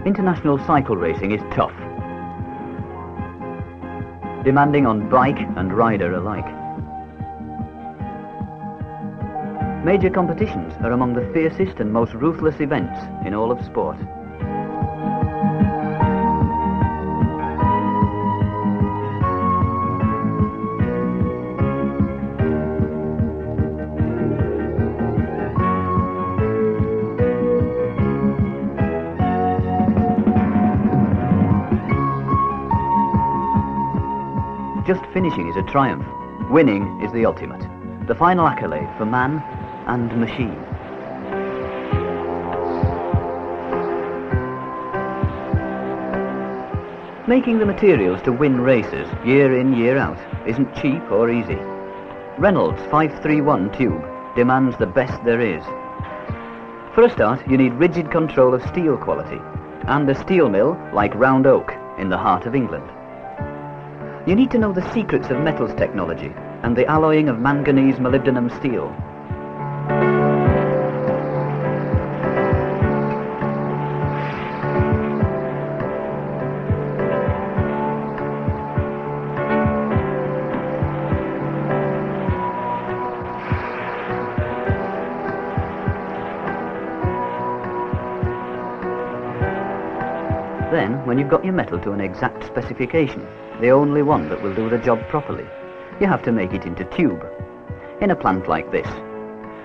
International cycle racing is tough, demanding on bike and rider alike. Major competitions are among the fiercest and most ruthless events in all of sport. Just finishing is a triumph. Winning is the ultimate, the final accolade for man and machine. Making the materials to win races year in, year out isn't cheap or easy. Reynolds 531 tube demands the best there is. For a start, you need rigid control of steel quality and a steel mill like Round Oak in the heart of England. You need to know the secrets of metals technology and the alloying of manganese molybdenum steel. Then, when you've got your metal to an exact specification, the only one that will do the job properly, you have to make it into tube, in a plant like this,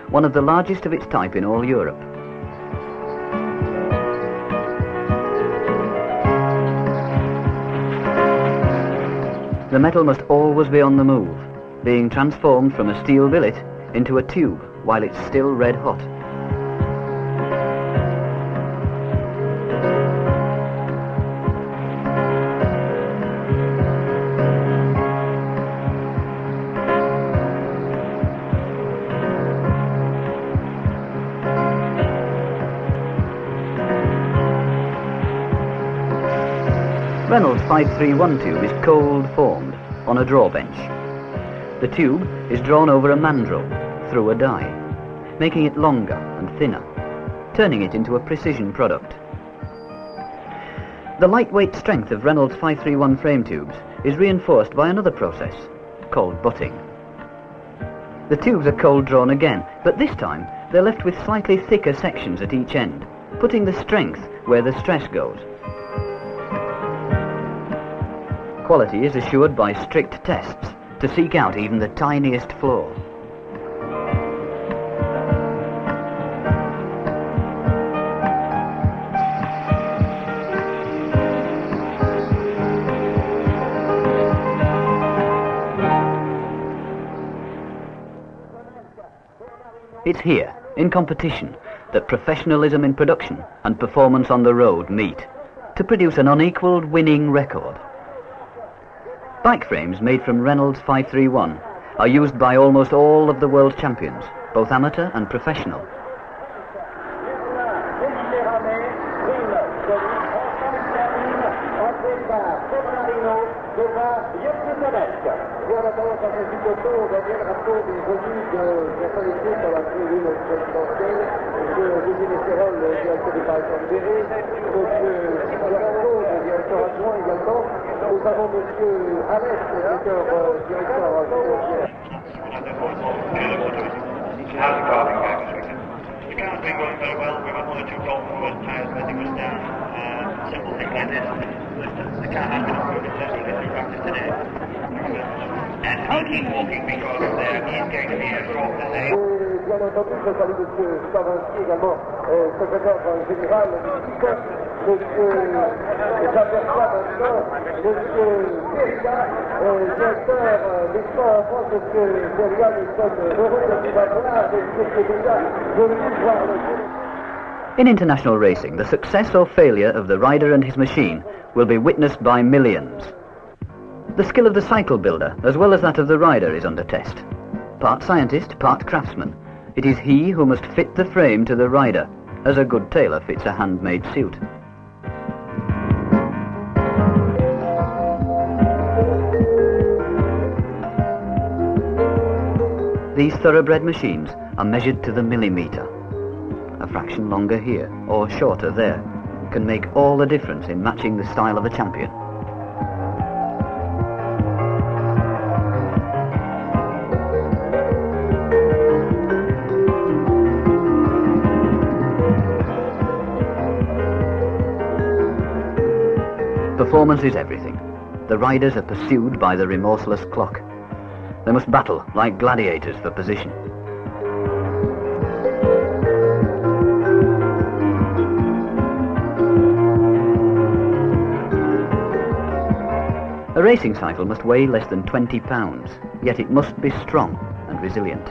one of the largest of its type in all Europe. The metal must always be on the move, being transformed from a steel billet into a tube while it's still red hot. Reynolds 531 tube is cold formed on a draw bench. The tube is drawn over a mandrel through a die, making it longer and thinner, turning it into a precision product. The lightweight strength of Reynolds 531 frame tubes is reinforced by another process called butting. The tubes are cold drawn again, but this time they're left with slightly thicker sections at each end, putting the strength where the stress goes. Quality is assured by strict tests to seek out even the tiniest flaw. It's here, in competition, that professionalism in production and performance on the road meet to produce an unequalled winning record. Bike frames made from Reynolds 531 are used by almost all of the world champions, both amateur and professional. Nous avons monsieur Alex, directeur How's the car been going this weekend? The car's been going very well. We've had one or two faults with tyres when it was down. Simple things like this. The car has been improved in terms of lifting factor today. And I'll keep walking because he's going to be a short today. Bien entendu, je salue monsieur Stavinsky également, secrétaire général du CICOS. J'aperçois maintenant monsieur Beria, directeur des sports en France. Monsieur Beria, nous sommes heureux de vous avoir et monsieur déjà venu voir le jeu. In international racing, the success or failure of the rider and his machine will be witnessed by millions. The skill of the cycle builder, as well as that of the rider, is under test. Part scientist, part craftsman, it is he who must fit the frame to the rider, as a good tailor fits a handmade suit. These thoroughbred machines are measured to the millimetre, a fraction longer here or shorter there, can make all the difference in matching the style of a champion. Performance is everything. The riders are pursued by the remorseless clock. They must battle like gladiators for position. A racing cycle must weigh less than 20 pounds, yet it must be strong and resilient.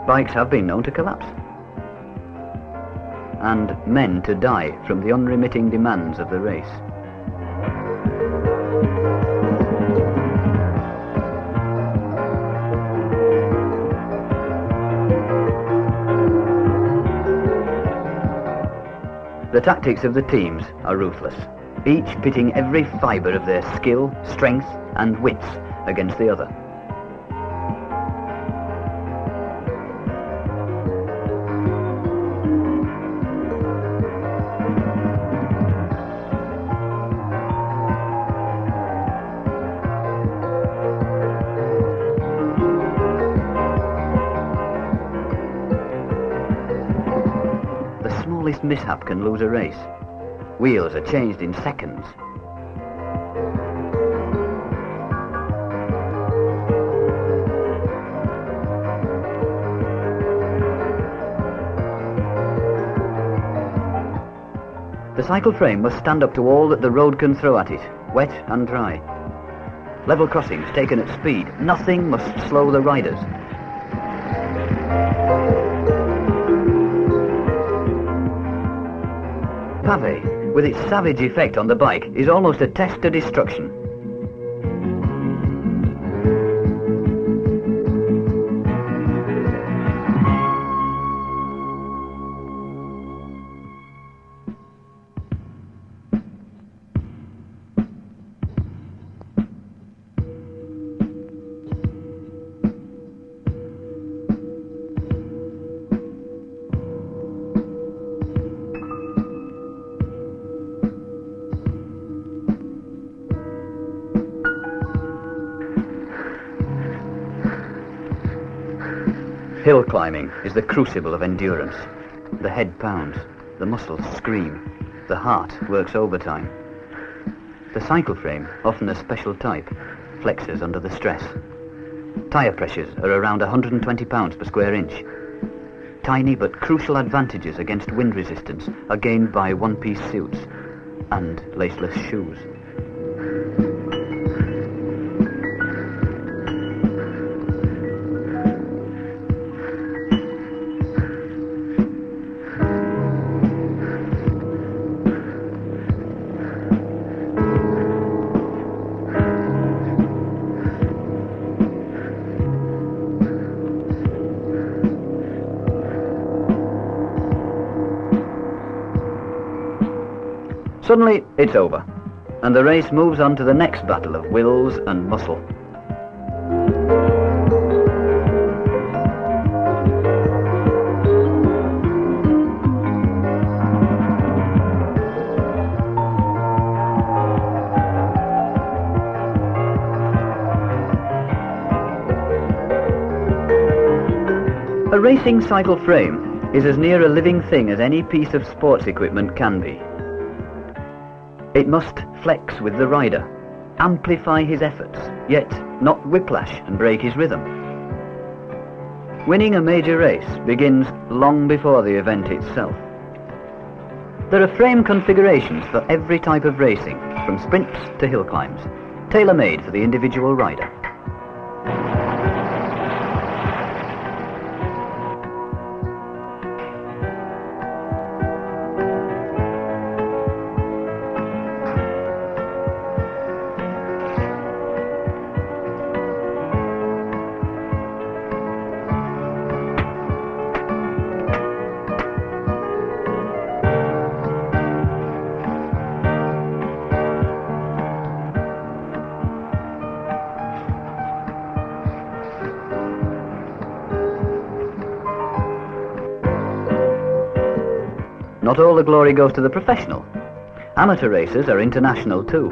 Bikes have been known to collapse, and men to die from the unremitting demands of the race. The tactics of the teams are ruthless, each pitting every fibre of their skill, strength and wits against the other. The smallest mishap can lose a race. Wheels are changed in seconds. The cycle frame must stand up to all that the road can throw at it, wet and dry. Level crossings taken at speed, nothing must slow the riders. Pavé, with its savage effect on the bike, is almost a test to destruction. Hill climbing is the crucible of endurance. The head pounds, the muscles scream, the heart works overtime. The cycle frame, often a special type, flexes under the stress. Tyre pressures are around 120 pounds per square inch. Tiny but crucial advantages against wind resistance are gained by one-piece suits and laceless shoes. Suddenly, it's over, and the race moves on to the next battle of wills and muscle. A racing cycle frame is as near a living thing as any piece of sports equipment can be. It must flex with the rider, amplify his efforts, yet not whiplash and break his rhythm. Winning a major race begins long before the event itself. There are frame configurations for every type of racing, from sprints to hill climbs, tailor-made for the individual rider. not all the glory goes to the professional. Amateur racers are international too.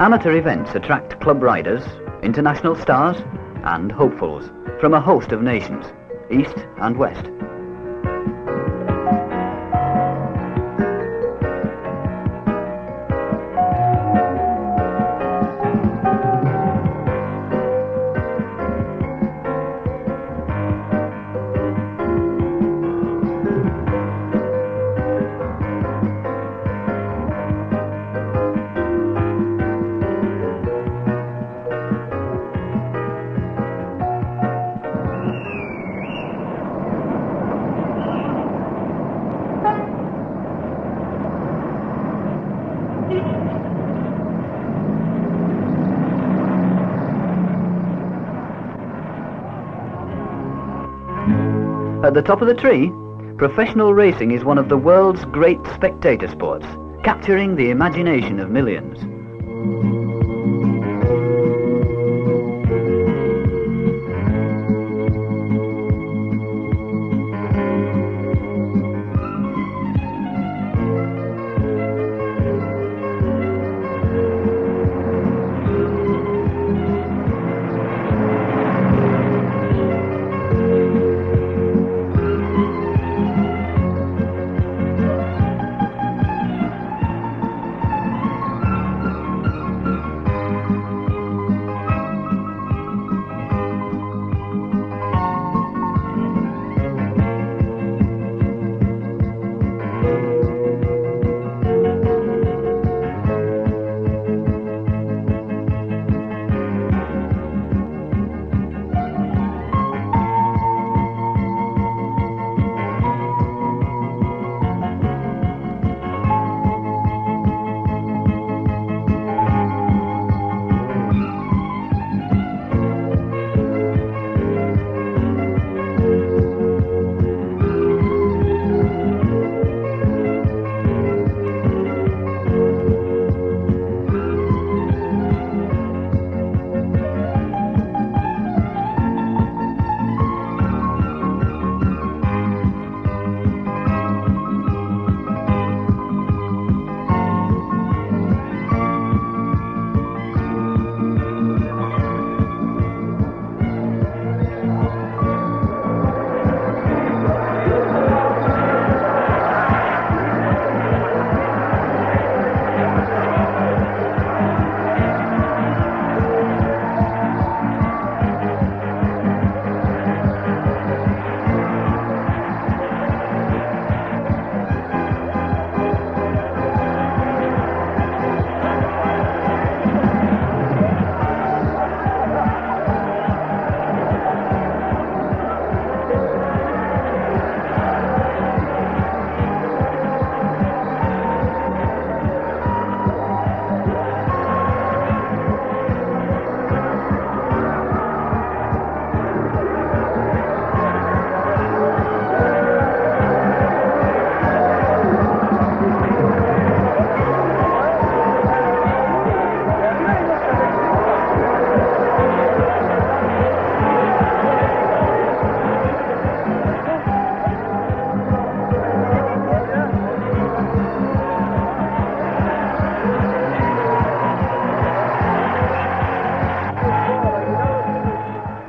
Amateur events attract club riders, international stars and hopefuls from a host of nations, east and west. At the top of the tree, professional racing is one of the world's great spectator sports, capturing the imagination of millions.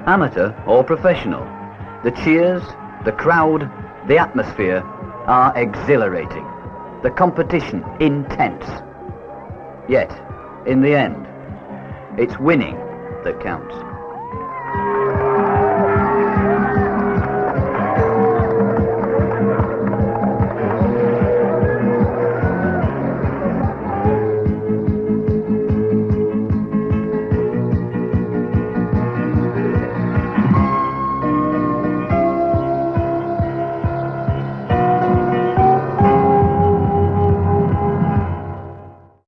Amateur or professional, the cheers, the crowd, the atmosphere are exhilarating. The competition intense. Yet, in the end, it's winning that counts.